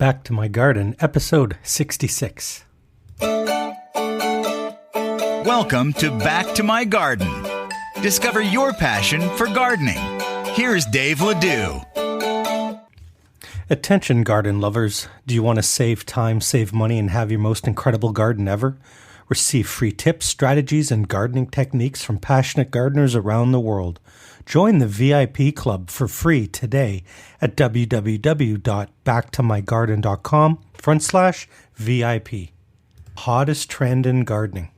Back to My Garden, episode 66. Welcome to Back to My Garden. Discover your passion for gardening. Here's Dave Ledoux. Attention garden lovers, do you want to save time, save money, and have your most incredible garden ever? Receive free tips, strategies, and gardening techniques from passionate gardeners around the world. Join the VIP club for free today at www.backtomygarden.com/VIP. Hottest trend in gardening.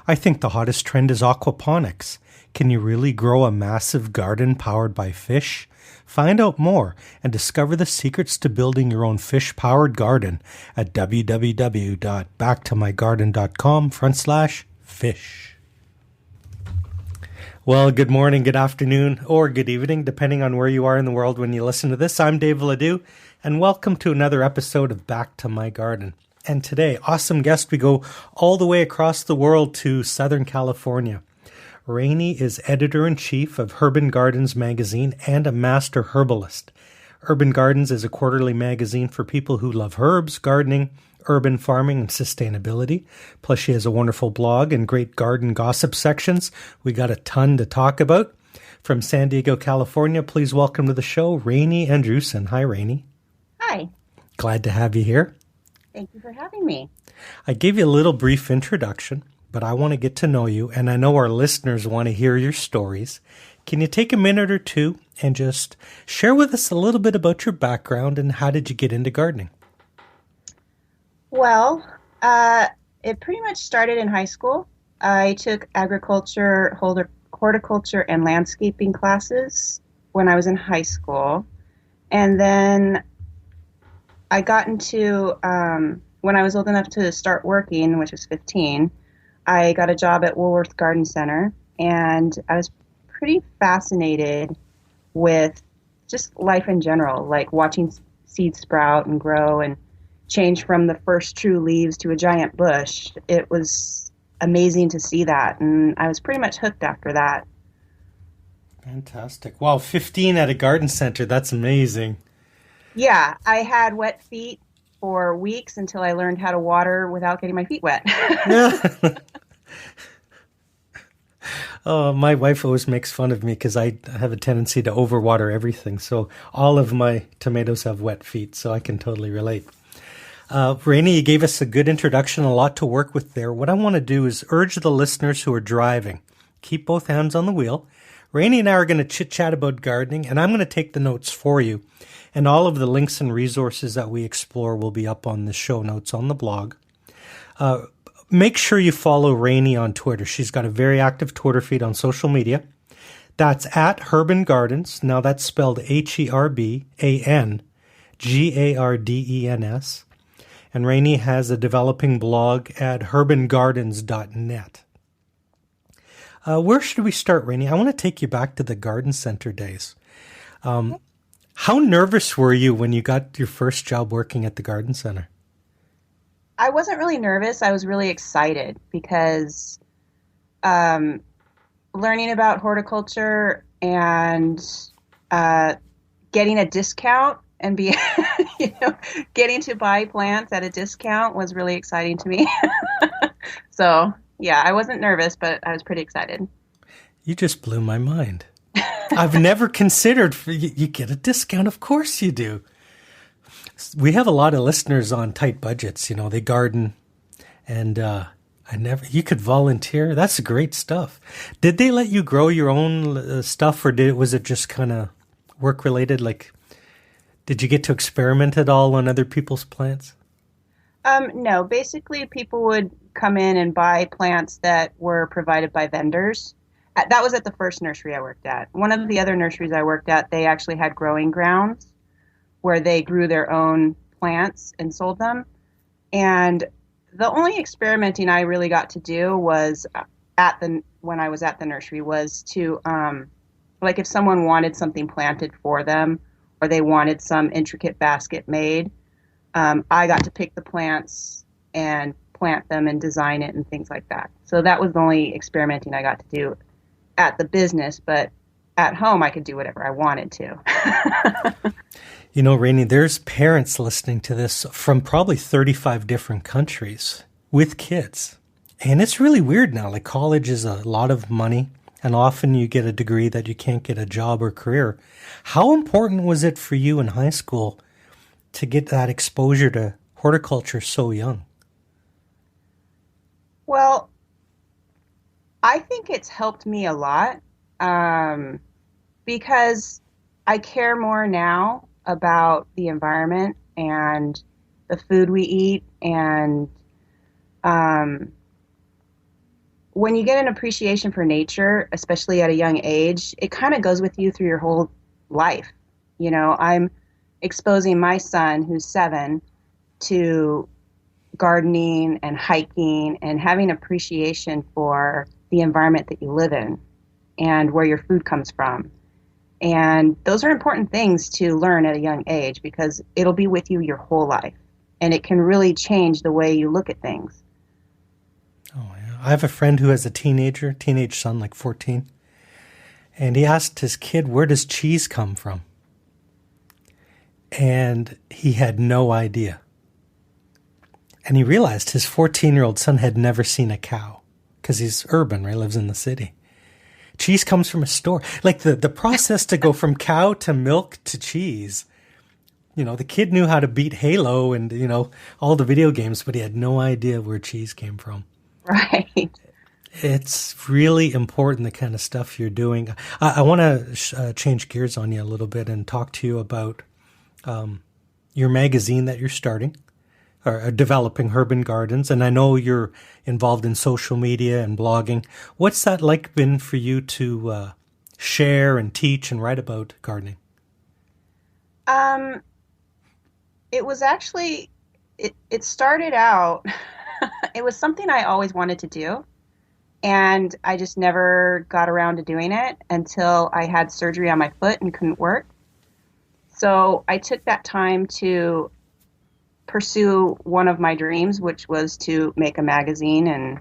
I think the hottest trend is aquaponics. Can you really grow a massive garden powered by fish? Find out more and discover the secrets to building your own fish-powered garden at www.backtomygarden.com/fish. Well, good morning, good afternoon, or good evening, depending on where you are in the world when you listen to this. I'm Dave Ledoux, and welcome to another episode of Back to My Garden. And today, awesome guest, we go all the way across the world to Southern California. Raynie is editor-in-chief of Herban Gardens magazine and a master herbalist. Herban Gardens is a quarterly magazine for people who love herbs, gardening, urban farming, and sustainability. Plus, she has a wonderful blog and great garden gossip sections. We got a ton to talk about. From San Diego, California, please welcome to the show, Raynie Andrewsen. Hi, Raynie. Hi. Glad to have you here. Thank you for having me. I gave you a little brief introduction, but I want to get to know you, and I know our listeners want to hear your stories. Can you take a minute or two and just share with us a little bit about your background and how did you get into gardening? Well, it pretty much started in high school. I took agriculture, horticulture, and landscaping classes when I was in high school. And then I got into, when I was old enough to start working, which was 15, I got a job at Woolworth Garden Center. And I was pretty fascinated with just life in general, like watching seeds sprout and grow and change from the first true leaves to a giant bush. It was amazing to see that, and I was pretty much hooked after that. Fantastic. Wow, 15 at a garden center. That's amazing. Yeah, I had wet feet for weeks until I learned how to water without getting my feet wet. Oh, my wife always makes fun of me because I have a tendency to overwater everything. So all of my tomatoes have wet feet, so I can totally relate. Raynie, you gave us a good introduction, a lot to work with there. What I want to do is urge the listeners who are driving, keep both hands on the wheel. Raynie and I are going to chit-chat about gardening, and I'm going to take the notes for you. And all of the links and resources that we explore will be up on the show notes on the blog. Make sure you follow Raynie on Twitter. She's got a very active Twitter feed on social media. That's at Herban Gardens. Now that's spelled HerbanGardens. And Raynie has a developing blog at herbangardens.net. Where should we start, Raynie? I want to take you back to the garden center days. How nervous were you when you got your first job working at the garden center? I wasn't really nervous. I was really excited because learning about horticulture and getting a discount and getting to buy plants at a discount was really exciting to me. So, yeah, I wasn't nervous, but I was pretty excited. You just blew my mind. I've never considered you get a discount. Of course you do. We have a lot of listeners on tight budgets. You know, they garden, and you could volunteer. That's great stuff. Did they let you grow your own stuff, or was it just kind of work related? Like, did you get to experiment at all on other people's plants? No, basically people would come in and buy plants that were provided by vendors. That was at the first nursery I worked at. One of the other nurseries I worked at, they actually had growing grounds where they grew their own plants and sold them. And the only experimenting I really got to do was when I was at the nursery was to, like if someone wanted something planted for them or they wanted some intricate basket made, I got to pick the plants and plant them and design it and things like that. So that was the only experimenting I got to do at the business, but at home I could do whatever I wanted to. You know, Raynie, there's parents listening to this from probably 35 different countries with kids. And it's really weird now. Like, college is a lot of money, and often you get a degree that you can't get a job or career. How important was it for you in high school to get that exposure to horticulture so young? Well, I think it's helped me a lot because I care more now about the environment and the food we eat. And when you get an appreciation for nature, especially at a young age, it kind of goes with you through your whole life. You know, I'm exposing my son, who's 7, to gardening and hiking and having appreciation for the environment that you live in and where your food comes from. And those are important things to learn at a young age because it'll be with you your whole life. And it can really change the way you look at things. Oh, yeah. I have a friend who has a teenage son, like 14. And he asked his kid, where does cheese come from? And he had no idea. And he realized his 14-year-old son had never seen a cow because he's urban, right? Lives in the city. Cheese comes from a store. Like the process to go from cow to milk to cheese. You know, the kid knew how to beat Halo and, you know, all the video games, but he had no idea where cheese came from. Right. It's really important, the kind of stuff you're doing. I want to change gears on you a little bit and talk to you about your magazine that you're starting. Or developing Herban Gardens, and I know you're involved in social media and blogging. What's that like been for you to share and teach and write about gardening? It was actually, it started out, it was something I always wanted to do, and I just never got around to doing it until I had surgery on my foot and couldn't work. So I took that time to pursue one of my dreams, which was to make a magazine. And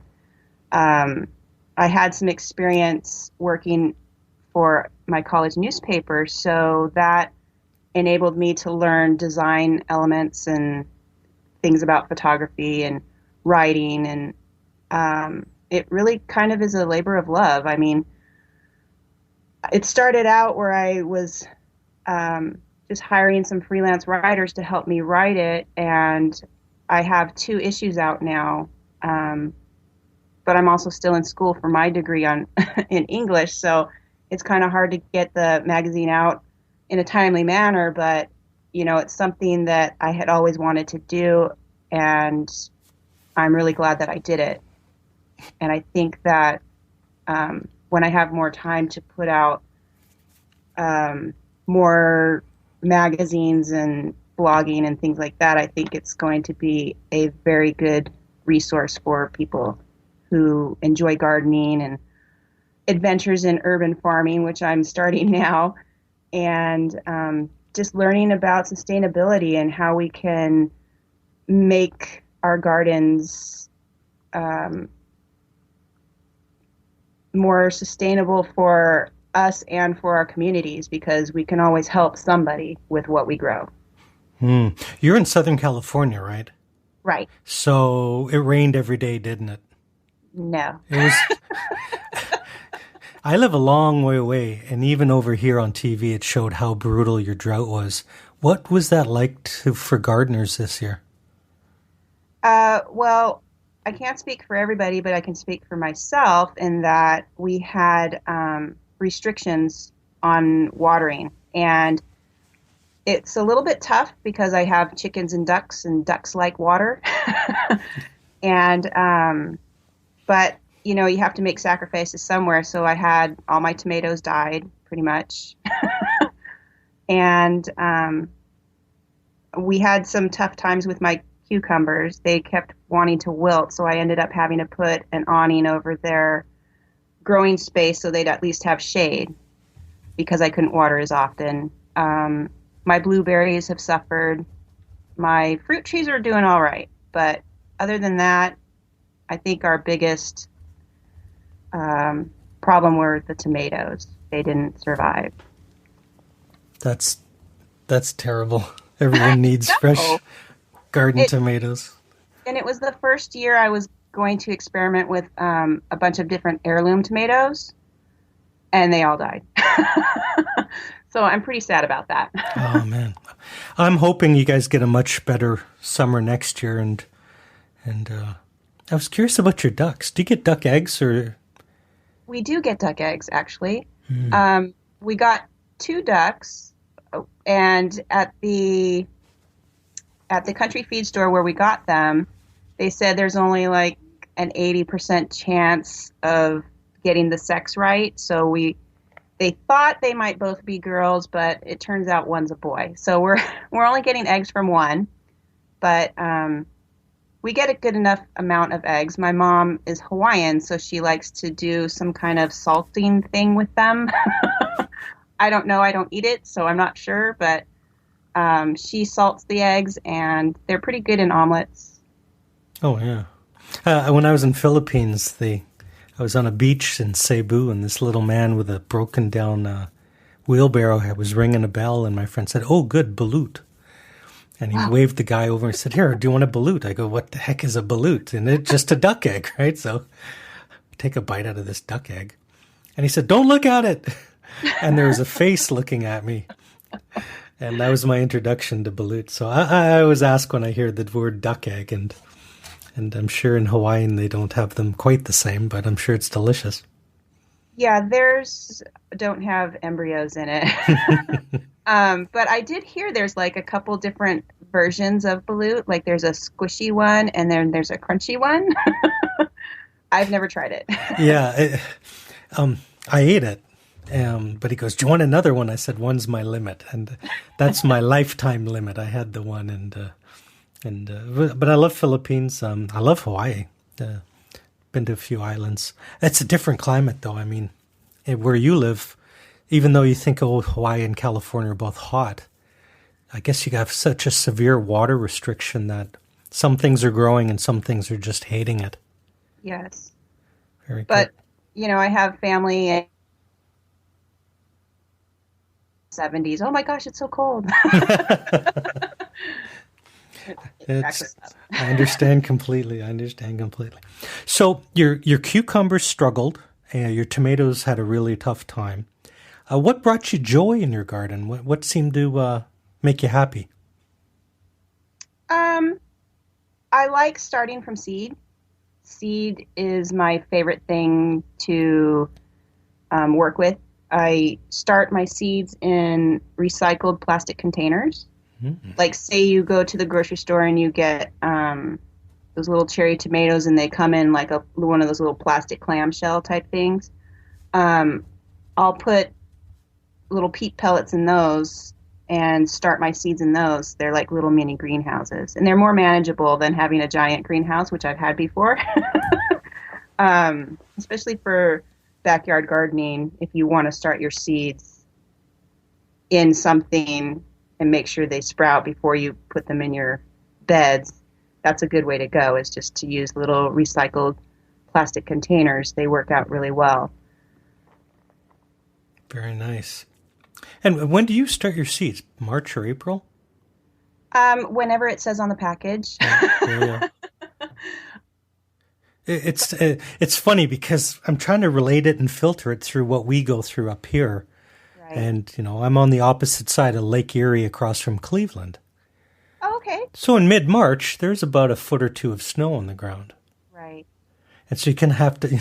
I had some experience working for my college newspaper, so that enabled me to learn design elements and things about photography and writing. And it really kind of is a labor of love. I mean, it started out where I was just hiring some freelance writers to help me write it. And I have 2 issues out now. But I'm also still in school for my degree in English. So it's kind of hard to get the magazine out in a timely manner. But, you know, it's something that I had always wanted to do. And I'm really glad that I did it. And I think that when I have more time to put out more magazines and blogging and things like that, I think it's going to be a very good resource for people who enjoy gardening and adventures in urban farming, which I'm starting now, and just learning about sustainability and how we can make our gardens more sustainable for us and for our communities, because we can always help somebody with what we grow. You're in Southern California, right? Right. So it rained every day, didn't it? No. It was. I live a long way away, and even over here on TV, it showed how brutal your drought was. What was that like for gardeners this year? Well, I can't speak for everybody, but I can speak for myself in that we had restrictions on watering, and it's a little bit tough because I have chickens and ducks like water. And but you know, you have to make sacrifices somewhere, so I had all my tomatoes died pretty much. And we had some tough times with my cucumbers. They kept wanting to wilt, so I ended up having to put an awning over their growing space so they'd at least have shade, because I couldn't water as often. My blueberries have suffered. My fruit trees are doing all right, but other than that, I think our biggest problem were the tomatoes. They didn't survive. That's That's terrible. Everyone needs fresh garden tomatoes. And it was the first year I was going to experiment with a bunch of different heirloom tomatoes, and they all died. So I'm pretty sad about that. Oh, man. I'm hoping you guys get a much better summer next year. And I was curious about your ducks. Do you get duck eggs or? We do get duck eggs, actually. We got 2 ducks, and at the country feed store where we got them, they said there's only like an 80% chance of getting the sex right. So they thought they might both be girls, but it turns out one's a boy. So we're only getting eggs from one, but we get a good enough amount of eggs. My mom is Hawaiian, so she likes to do some kind of salting thing with them. I don't know. I don't eat it, so I'm not sure, but she salts the eggs, and they're pretty good in omelets. Oh, yeah. When I was in Philippines, I was on a beach in Cebu, and this little man with a broken down wheelbarrow was ringing a bell, and my friend said, "Oh, good, balut." And he waved the guy over and said, "Here, do you want a balut?" I go, "What the heck is a balut?" And it's just a duck egg, right? So I take a bite out of this duck egg. And he said, "Don't look at it." And there was a face looking at me. And that was my introduction to balut. So I always ask when I hear the word duck egg, and I'm sure in Hawaiian they don't have them quite the same, but I'm sure it's delicious. Yeah, theirs don't have embryos in it. But I did hear there's like a couple different versions of balut. Like there's a squishy one, and then there's a crunchy one. I've never tried it. Yeah, I ate it. But he goes, "Do you want another one?" I said, "One's my limit." And that's my lifetime limit. I had the one, but I love Philippines. I love Hawaii. Been to a few islands. It's a different climate, though. I mean, where you live, even though you think, oh, Hawaii and California are both hot, I guess you have such a severe water restriction that some things are growing and some things are just hating it. Yes. Very good. But, I have family in 70s. Oh my gosh, it's so cold. I understand completely. So your cucumbers struggled, and your tomatoes had a really tough time. What brought you joy in your garden? What seemed to make you happy? I like starting from seed. Seed is my favorite thing to work with. I start my seeds in recycled plastic containers. Mm-hmm. Like, say you go to the grocery store and you get those little cherry tomatoes, and they come in like one of those little plastic clamshell type things. I'll put little peat pellets in those and start my seeds in those. They're like little mini greenhouses, and they're more manageable than having a giant greenhouse, which I've had before. Especially for backyard gardening, if you want to start your seeds in something and make sure they sprout before you put them in your beds, that's a good way to go, is just to use little recycled plastic containers. They work out really well. Very nice. And when do you start your seeds? March or April? Whenever it says on the package. Yeah. It's funny because I'm trying to relate it and filter it through what we go through up here. Right. And, I'm on the opposite side of Lake Erie across from Cleveland. Oh, okay. So in mid-March, there's about a foot or two of snow on the ground. Right. And so you can have to,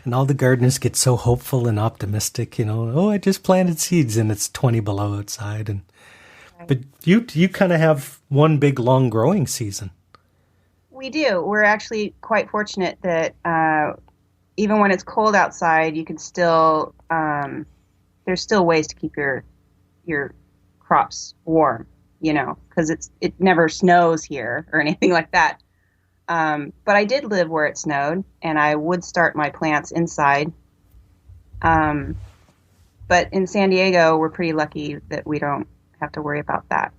and all the gardeners get so hopeful and optimistic, oh, I just planted seeds and it's 20 below outside. Right. But you kind of have one big long growing season. We do. We're actually quite fortunate that even when it's cold outside, you can still, there's still ways to keep your crops warm, because it never snows here or anything like that. But I did live where it snowed, and I would start my plants inside. But in San Diego, we're pretty lucky that we don't have to worry about that.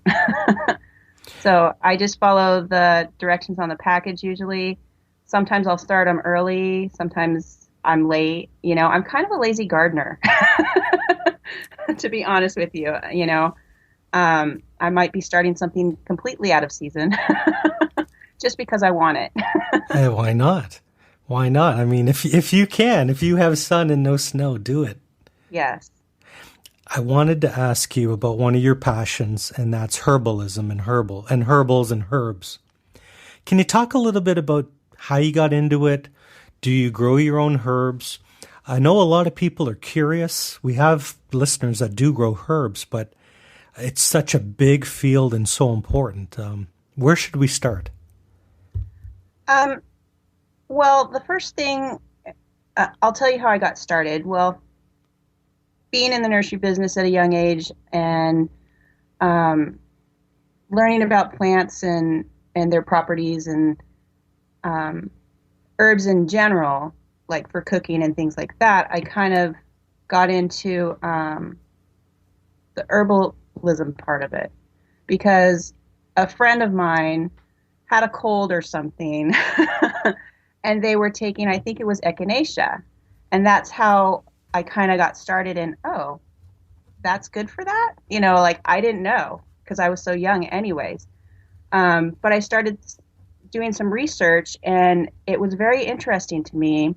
So I just follow the directions on the package usually. Sometimes I'll start them early. Sometimes I'm late. I'm kind of a lazy gardener, to be honest with you. I might be starting something completely out of season just because I want it. Hey, why not? Why not? I mean, if you have sun and no snow, do it. Yes. I wanted to ask you about one of your passions, and that's herbalism and herbals and herbs. Can you talk a little bit about how you got into it? Do you grow your own herbs? I know a lot of people are curious. We have listeners that do grow herbs, but it's such a big field and so important. Where should we start? Well, the first thing, I'll tell you how I got started. Well, being in the nursery business at a young age and learning about plants and their properties and herbs in general, like for cooking and things like that, I kind of got into the herbalism part of it because a friend of mine had a cold or something and they were taking, I think it was Echinacea. And that's how I kind of got started in, oh, that's good for that? Like I didn't know because I was so young anyways. But I started doing some research and it was very interesting to me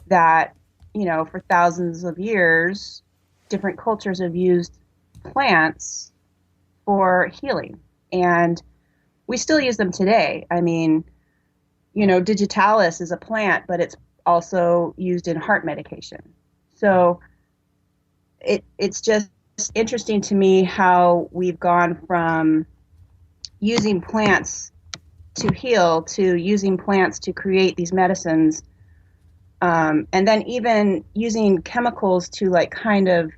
that, for thousands of years, different cultures have used plants for healing. And we still use them today. I mean, digitalis is a plant, but it's also used in heart medication. So it's just interesting to me how we've gone from using plants to heal to using plants to create these medicines. And then even using chemicals to like kind of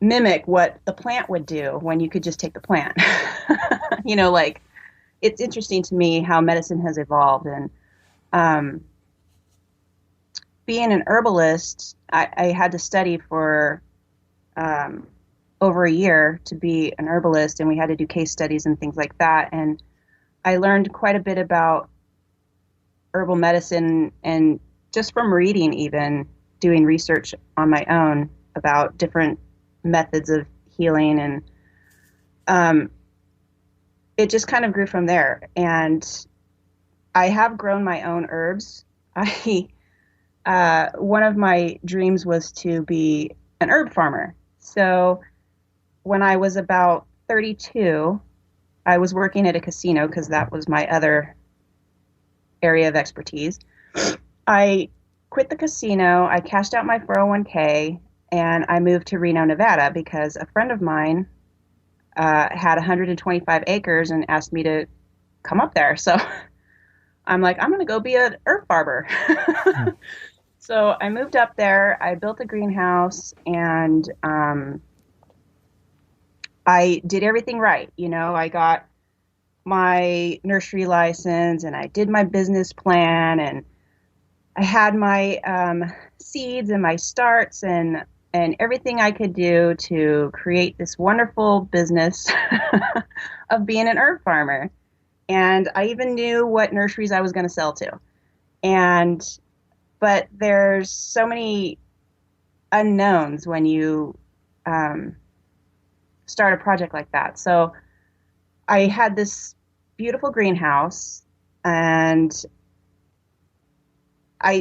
mimic what the plant would do when you could just take the plant. Like it's interesting to me how medicine has evolved. And being an herbalist, I had to study for over a year to be an herbalist, and we had to do case studies and things like that. And I learned quite a bit about herbal medicine, and just from reading, even doing research on my own about different methods of healing. And it just kind of grew from there. And I have grown my own herbs. One of my dreams was to be an herb farmer. So when I was about 32, I was working at a casino because that was my other area of expertise. I quit the casino, I cashed out my 401k, and I moved to Reno, Nevada because a friend of mine had 125 acres and asked me to come up there. So I'm like, I'm going to go be an herb farmer. So I moved up there, I built a greenhouse, and I did everything right. I got my nursery license and I did my business plan, and I had my seeds and my starts and everything I could do to create this wonderful business of being an herb farmer. And I even knew what nurseries I was going to sell to. But there's so many unknowns when you start a project like that. So I had this beautiful greenhouse, and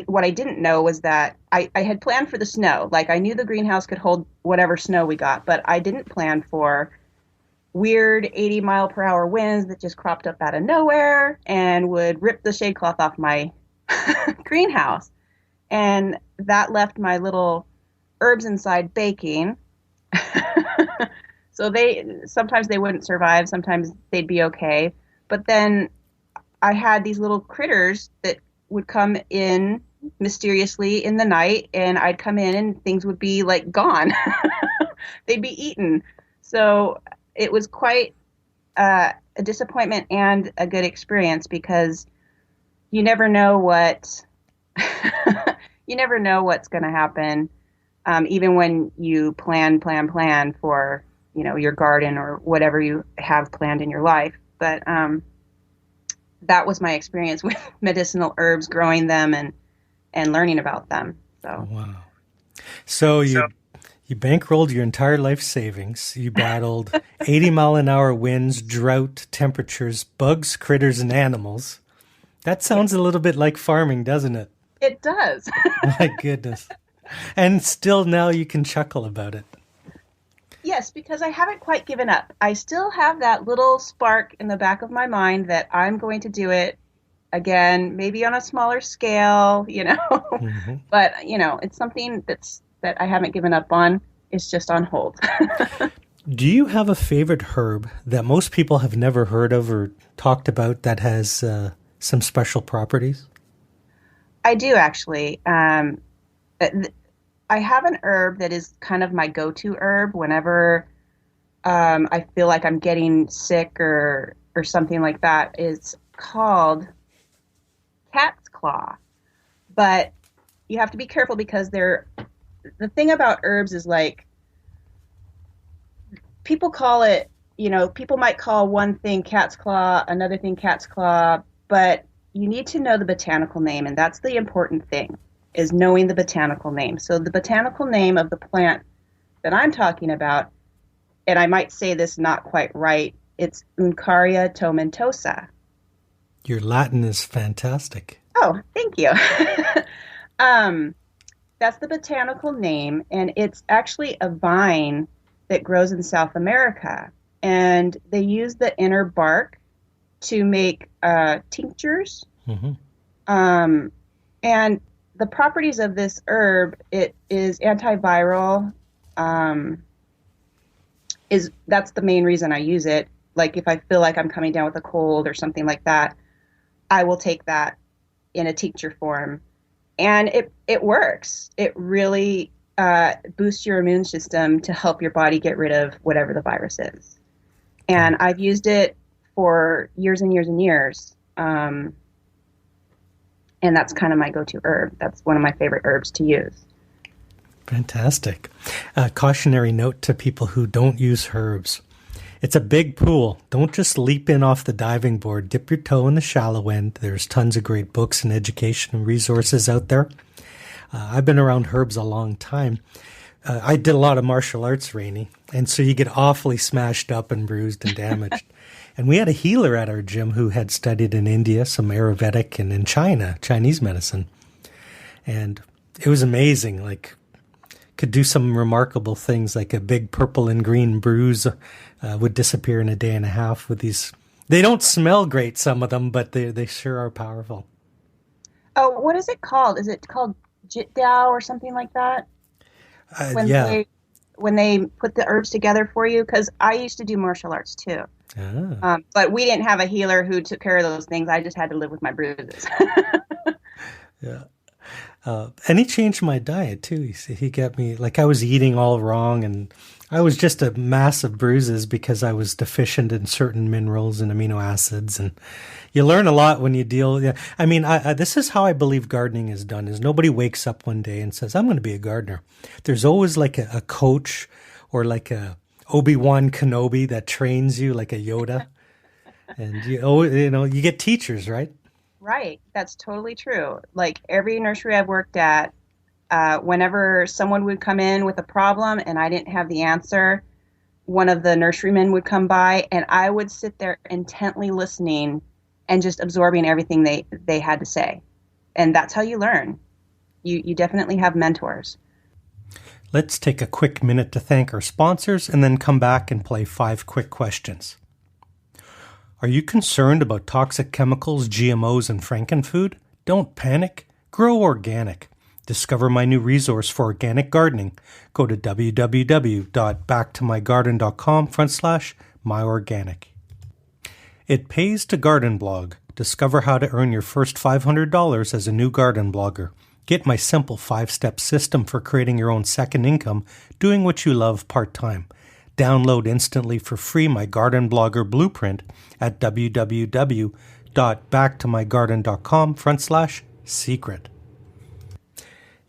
what I didn't know was that I had planned for the snow. Like I knew the greenhouse could hold whatever snow we got, but I didn't plan for weird 80-mile-per-hour winds that just cropped up out of nowhere and would rip the shade cloth off my greenhouse. And that left my little herbs inside baking. So sometimes they wouldn't survive, sometimes they'd be okay. But then I had these little critters that would come in mysteriously in the night, and I'd come in and things would be like gone. They'd be eaten. So it was quite a disappointment and a good experience because you never know what's going to happen, even when you plan for your garden or whatever you have planned in your life. But that was my experience with medicinal herbs, growing them and learning about them. So wow. So You bankrolled your entire life savings. You battled 80-mile-an-hour winds, drought, temperatures, bugs, critters, and animals. That sounds a little bit like farming, doesn't it? It does. My goodness. And still now you can chuckle about it. Yes, because I haven't quite given up. I still have that little spark in the back of my mind that I'm going to do it again, maybe on a smaller scale, Mm-hmm. But, it's something that I haven't given up on. It's just on hold. Do you have a favorite herb that most people have never heard of or talked about that has some special properties? I do, actually. I have an herb that is kind of my go-to herb whenever I feel like I'm getting sick or something like that. It's called cat's claw. But you have to be careful because the thing about herbs is like people call it, people might call one thing cat's claw, another thing cat's claw, but you need to know the botanical name, and that's the important thing, is knowing the botanical name. So the botanical name of the plant that I'm talking about, and I might say this not quite right, it's Uncaria tomentosa. Your Latin is fantastic. Oh, thank you. That's the botanical name, and it's actually a vine that grows in South America. And they use the inner bark to make tinctures. Mm-hmm. And the properties of this herb, it is antiviral. That's the main reason I use it. Like if I feel like I'm coming down with a cold or something like that, I will take that in a tincture form. And it works. It really boosts your immune system to help your body get rid of whatever the virus is. And I've used it for years and years and years. And that's kind of my go-to herb. That's one of my favorite herbs to use. Fantastic. Cautionary note to people who don't use herbs. It's a big pool. Don't just leap in off the diving board. Dip your toe in the shallow end. There's tons of great books and education and resources out there. I've been around herbs a long time. I did a lot of martial arts, Raynie, and so you get awfully smashed up and bruised and damaged. And we had a healer at our gym who had studied in India, some Ayurvedic, and in China, Chinese medicine. And it was amazing, like could do some remarkable things, like a big purple and green bruise would disappear in a day and a half with these. They don't smell great, some of them, but they sure are powerful. Oh, what is it called? Is it called Jitdao or something like that? When they put the herbs together for you, because I used to do martial arts too. But we didn't have a healer who took care of those things. I just had to live with my bruises. Yeah. And he changed my diet too. He got me, like I was eating all wrong and I was just a mass of bruises because I was deficient in certain minerals and amino acids. And you learn a lot when you deal. Yeah. I mean, this is how I believe gardening is done, is nobody wakes up one day and says, I'm going to be a gardener. There's always like a coach or like a Obi-Wan Kenobi that trains you like a Yoda. And you get teachers, right? Right. That's totally true. Like every nursery I've worked at, whenever someone would come in with a problem and I didn't have the answer, one of the nurserymen would come by and I would sit there intently listening and just absorbing everything they had to say. And that's how you learn. You definitely have mentors. Let's take a quick minute to thank our sponsors and then come back and play 5 quick questions. Are you concerned about toxic chemicals, GMOs, and frankenfood? Don't panic. Grow organic. Discover my new resource for organic gardening. Go to www.backtomygarden.com/myorganic. It pays to garden blog. Discover how to earn your first $500 as a new garden blogger. Get my simple 5-step system for creating your own second income, doing what you love part-time. Download instantly for free my Garden Blogger Blueprint at www.backtomygarden.com/secret.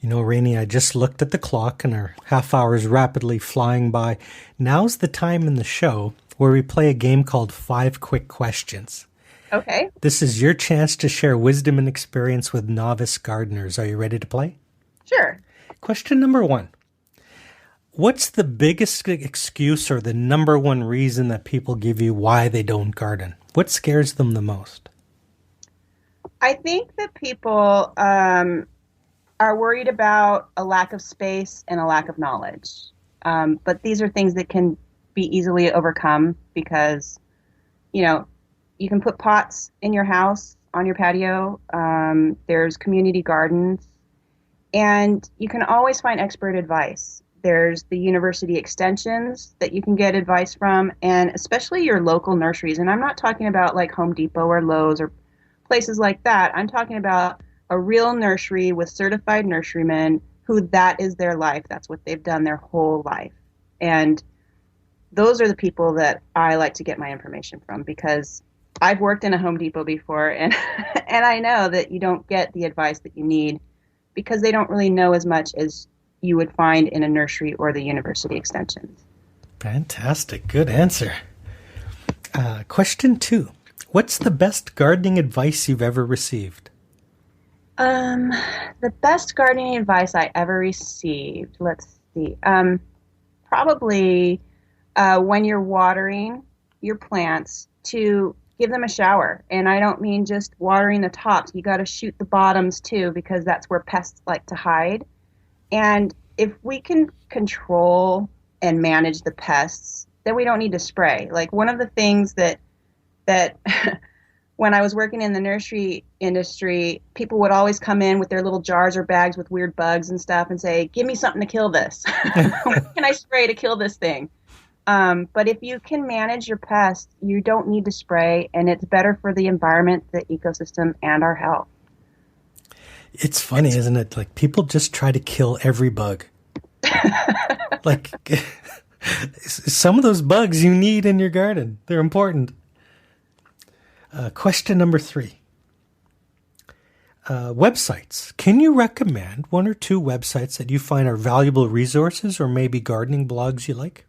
You know, Raynie, I just looked at the clock and our half hour is rapidly flying by. Now's the time in the show where we play a game called 5 Quick Questions. Okay. This is your chance to share wisdom and experience with novice gardeners. Are you ready to play? Sure. Question number 1. What's the biggest excuse or the number one reason that people give you why they don't garden? What scares them the most? I think that people are worried about a lack of space and a lack of knowledge. But these are things that can be easily overcome because, you can put pots in your house, on your patio. There's community gardens. And you can always find expert advice. There's the university extensions that you can get advice from, and especially your local nurseries. And I'm not talking about like Home Depot or Lowe's or places like that. I'm talking about a real nursery with certified nurserymen who that is their life. That's what they've done their whole life. And those are the people that I like to get my information from because I've worked in a Home Depot before, and and I know that you don't get the advice that you need because they don't really know as much as you would find in a nursery or the university extensions. Fantastic. Good answer. Question 2. What's the best gardening advice you've ever received? The best gardening advice I ever received, let's see, probably when you're watering your plants to give them a shower. And I don't mean just watering the tops. You got to shoot the bottoms too, because that's where pests like to hide. And if we can control and manage the pests, then we don't need to spray. Like one of the things that when I was working in the nursery industry, people would always come in with their little jars or bags with weird bugs and stuff and say, give me something to kill this. What can I spray to kill this thing? But if you can manage your pests, you don't need to spray, and it's better for the environment, the ecosystem, and our health. It's funny, isn't it? Like people just try to kill every bug. Like some of those bugs you need in your garden. They're important. Question number 3. Websites. Can you recommend 1 or 2 websites that you find are valuable resources or maybe gardening blogs you like?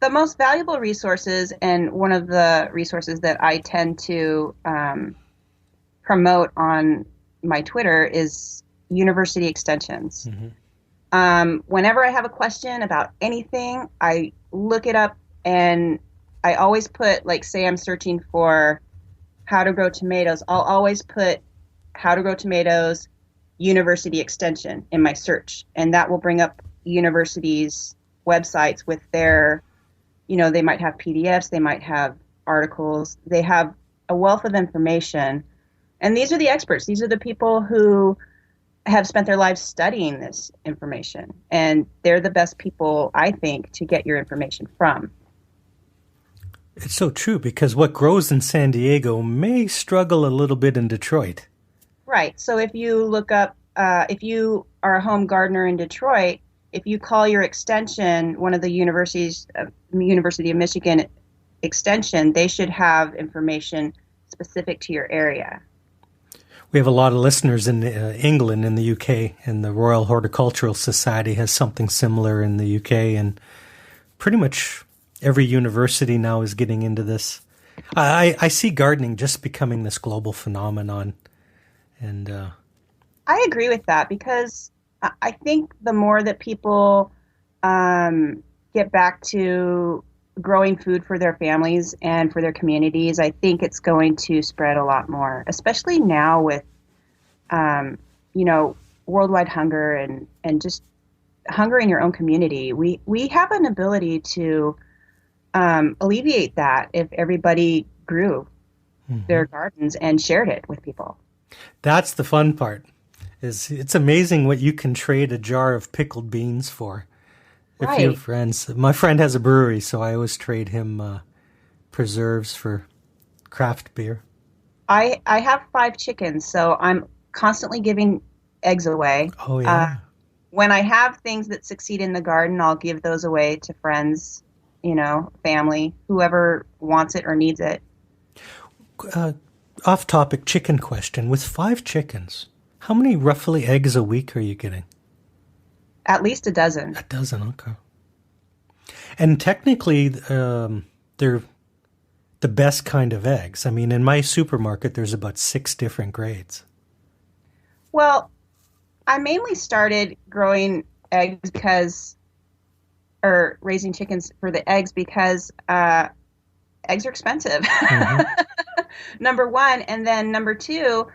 The most valuable resources, and one of the resources that I tend to promote on my Twitter, is university extensions. Mm-hmm. Whenever I have a question about anything, I look it up, and I always put, like, say I'm searching for how to grow tomatoes, I'll always put how to grow tomatoes university extension in my search, and that will bring up universities' websites with their, they might have PDFs, they might have articles, they have a wealth of information. And these are the experts. These are the people who have spent their lives studying this information. And they're the best people, I think, to get your information from. It's so true, because what grows in San Diego may struggle a little bit in Detroit. Right. So if you look up, if you are a home gardener in Detroit, if you call your extension one of the universities, University of Michigan extension, they should have information specific to your area. We have a lot of listeners in England, in the UK, and the Royal Horticultural Society has something similar in the UK, and pretty much every university now is getting into this. I see gardening just becoming this global phenomenon. And I agree with that, because I think the more that people get back to growing food for their families and for their communities, I think it's going to spread a lot more, especially now with, worldwide hunger and just hunger in your own community. We have an ability to alleviate that if everybody grew their gardens and shared it with people. That's the fun part. It's amazing what you can trade a jar of pickled beans for. If you have friends. My friend has a brewery, so I always trade him preserves for craft beer. I have 5 chickens, so I'm constantly giving eggs away. Oh, yeah. When I have things that succeed in the garden, I'll give those away to friends, family, whoever wants it or needs it. Off-topic chicken question. With 5 chickens, how many roughly eggs a week are you getting? At least a dozen. A dozen, okay. And technically, they're the best kind of eggs. I mean, in my supermarket, there's about 6 different grades. Well, I mainly started growing eggs or raising chickens for the eggs because eggs are expensive. Mm-hmm. Number one. And then number two,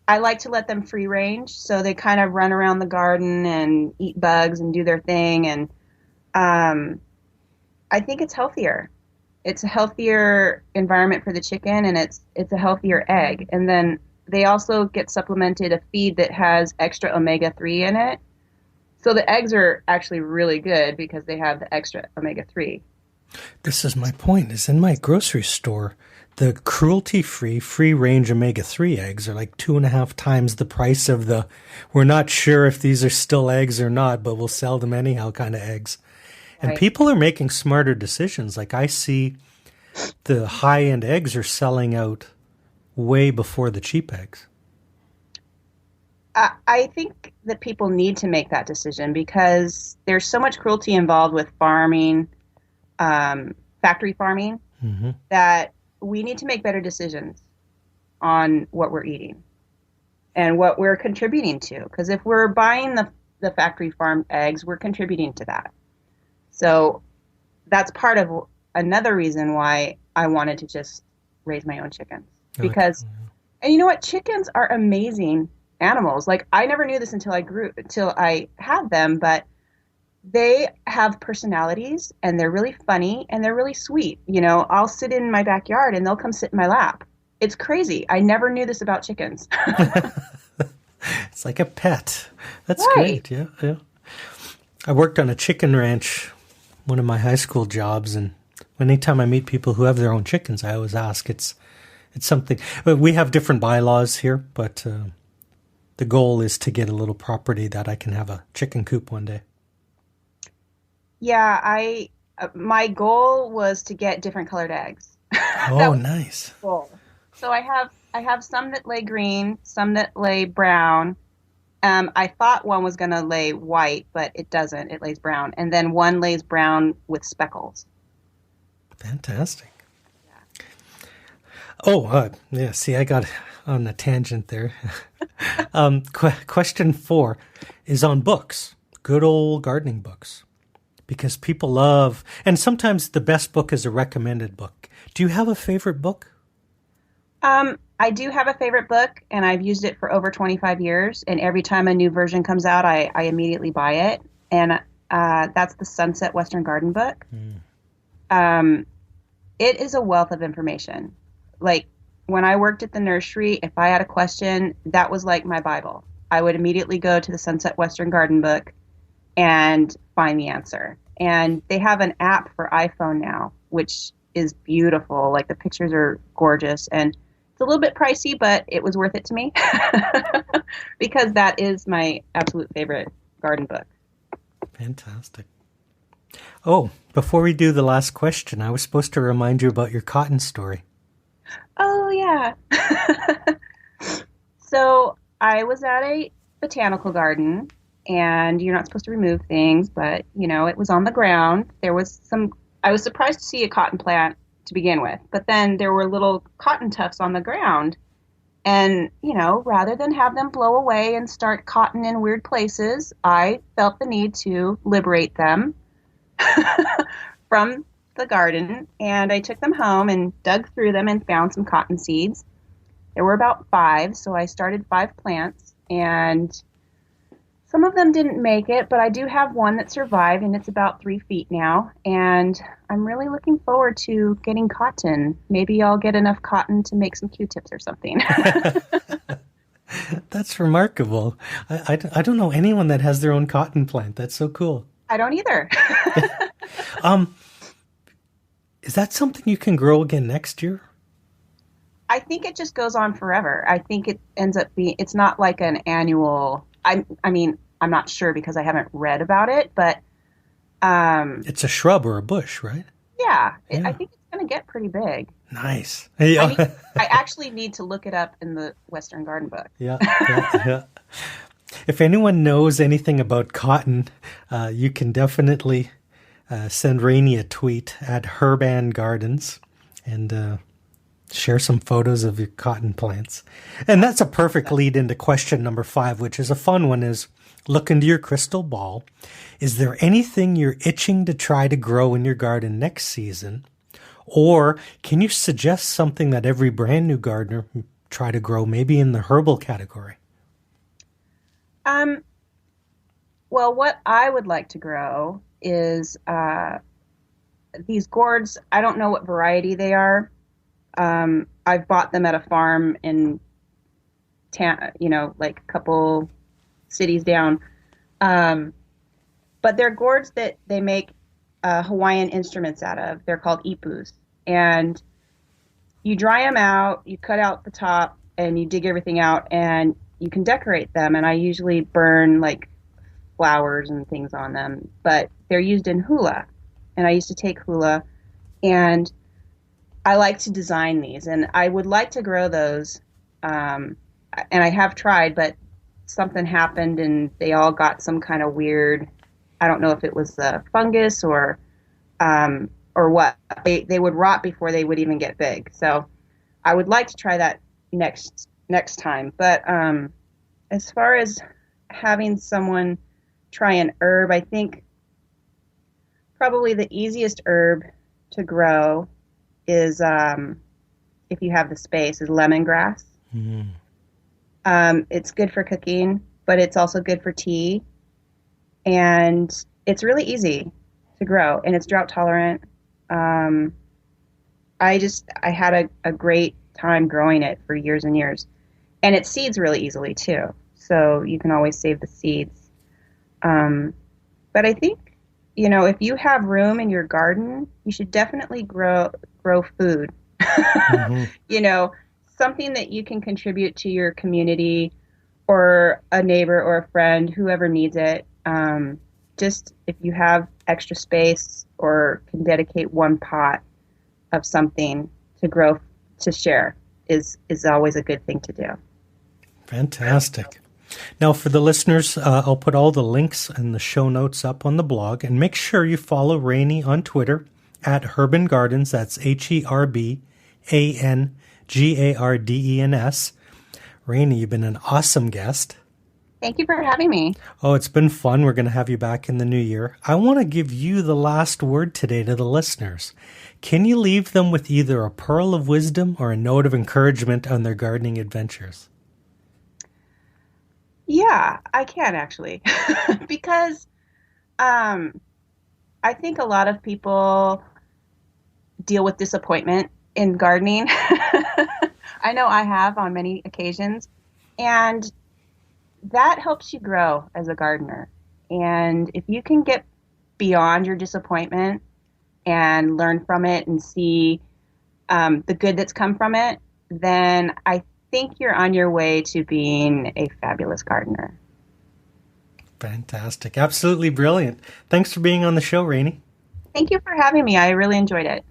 I like to let them free range. So they kind of run around the garden and eat bugs and do their thing. And I think it's healthier. It's a healthier environment for the chicken, and it's a healthier egg. And then they also get supplemented a feed that has extra omega-3 in it. So the eggs are actually really good because they have the extra omega-3. This is my point, is in my grocery store, the cruelty-free, free-range omega-3 eggs are like 2.5 times the price of the, we're not sure if these are still eggs or not, but we'll sell them anyhow kind of eggs. And right. People are making smarter decisions. Like I see the high-end eggs are selling out way before the cheap eggs. I think that people need to make that decision because there's so much cruelty involved with farming, factory farming, mm-hmm. that we need to make better decisions on what we're eating and what we're contributing to. Because if we're buying the factory farmed eggs, we're contributing to that. So that's part of another reason why I wanted to just raise my own chickens. Because, and you know what? Chickens are amazing animals. Like I never knew this until I had them, but they have personalities and they're really funny and they're really sweet. You know, I'll sit in my backyard and they'll come sit in my lap. It's crazy. I never knew this about chickens. It's like a pet. That's right. Great. Yeah. I worked on a chicken ranch, one of my high school jobs, and anytime I meet people who have their own chickens, I always ask. It's something. We have different bylaws here, but the goal is to get a little property that I can have a chicken coop one day. Yeah, my goal was to get different colored eggs. Oh, nice. Cool. So I have some that lay green, some that lay brown. I thought one was going to lay white, but it doesn't. It lays brown. And then one lays brown with speckles. Fantastic. Yeah. Oh, yeah. See, I got on a tangent there. Question 4 is on books, good old gardening books, because people love, and sometimes the best book is a recommended book. Do you have a favorite book? I do have a favorite book, and I've used it for over 25 years. And every time a new version comes out, I immediately buy it. And that's the Sunset Western Garden book. It is a wealth of information. Like when I worked at the nursery, if I had a question, that was like my Bible. I would immediately go to the Sunset Western Garden book and find the answer. And they have an app for iPhone now, which is beautiful. Like the pictures are gorgeous, and it's a little bit pricey, but it was worth it to me because that is my absolute favorite garden book. Fantastic. Oh, before we do the last question, I was supposed to remind you about your cotton story. Oh, yeah. So I was at a botanical garden, and you're not supposed to remove things, but, you know, it was on the ground. I was surprised to see a cotton plant to begin with, but then there were little cotton tufts on the ground. And, you know, rather than have them blow away and start cotton in weird places, I felt the need to liberate them from the garden. And I took them home and dug through them and found some cotton seeds. There were about 5, so I started 5 plants, and some of them didn't make it, but I do have one that survived, and it's about 3 feet now. And I'm really looking forward to getting cotton. Maybe I'll get enough cotton to make some Q-tips or something. That's remarkable. I don't know anyone that has their own cotton plant. That's so cool. I don't either. Is that something you can grow again next year? I think it just goes on forever. I think it ends up being, it's not like an annual, I mean, I'm not sure because I haven't read about it, but it's a shrub or a bush, right? Yeah. I think it's going to get pretty big. Nice. I actually need to look it up in the Western Garden book. Yeah. If anyone knows anything about cotton, you can definitely send Raynie a tweet at Herban Gardens and share some photos of your cotton plants. And that's a perfect lead into question number 5, which is a fun one, is look into your crystal ball. Is there anything you're itching to try to grow in your garden next season? Or can you suggest something that every brand new gardener try to grow, maybe in the herbal category? Well, what I would like to grow is these gourds. I don't know what variety they are. I've bought them at a farm in, like a couple cities down. But they're gourds that they make Hawaiian instruments out of. They're called ipus. And you dry them out, you cut out the top, and you dig everything out, and you can decorate them. And I usually burn like flowers and things on them, but they're used in hula. And I used to take hula, and I like to design these, and I would like to grow those. And I have tried, but something happened and they all got some kind of weird, I don't know if it was the fungus or what. They would rot before they would even get big. So I would like to try that next time. But as far as having someone try an herb, I think probably the easiest herb to grow is, if you have the space, is lemongrass. It's good for cooking, but it's also good for tea. And it's really easy to grow, and it's drought tolerant. I had a great time growing it for years and years. And it seeds really easily too. So you can always save the seeds. But I think, if you have room in your garden, you should definitely grow food. Something that you can contribute to your community or a neighbor or a friend, whoever needs it. Just if you have extra space or can dedicate one pot of something to grow, to share is always a good thing to do. Fantastic. Now, for the listeners, I'll put all the links and the show notes up on the blog, and make sure you follow Raynie on Twitter at Herban Gardens. That's HerbanGardens. Raynie, you've been an awesome guest. Thank you for having me. Oh, it's been fun. We're going to have you back in the new year. I want to give you the last word today to the listeners. Can you leave them with either a pearl of wisdom or a note of encouragement on their gardening adventures? Yeah, I can actually, because I think a lot of people deal with disappointment in gardening. I know I have on many occasions, and that helps you grow as a gardener. And if you can get beyond your disappointment and learn from it and see the good that's come from it, then I think you're on your way to being a fabulous gardener. Fantastic. Absolutely brilliant. Thanks for being on the show, Raynie. Thank you for having me. I really enjoyed it.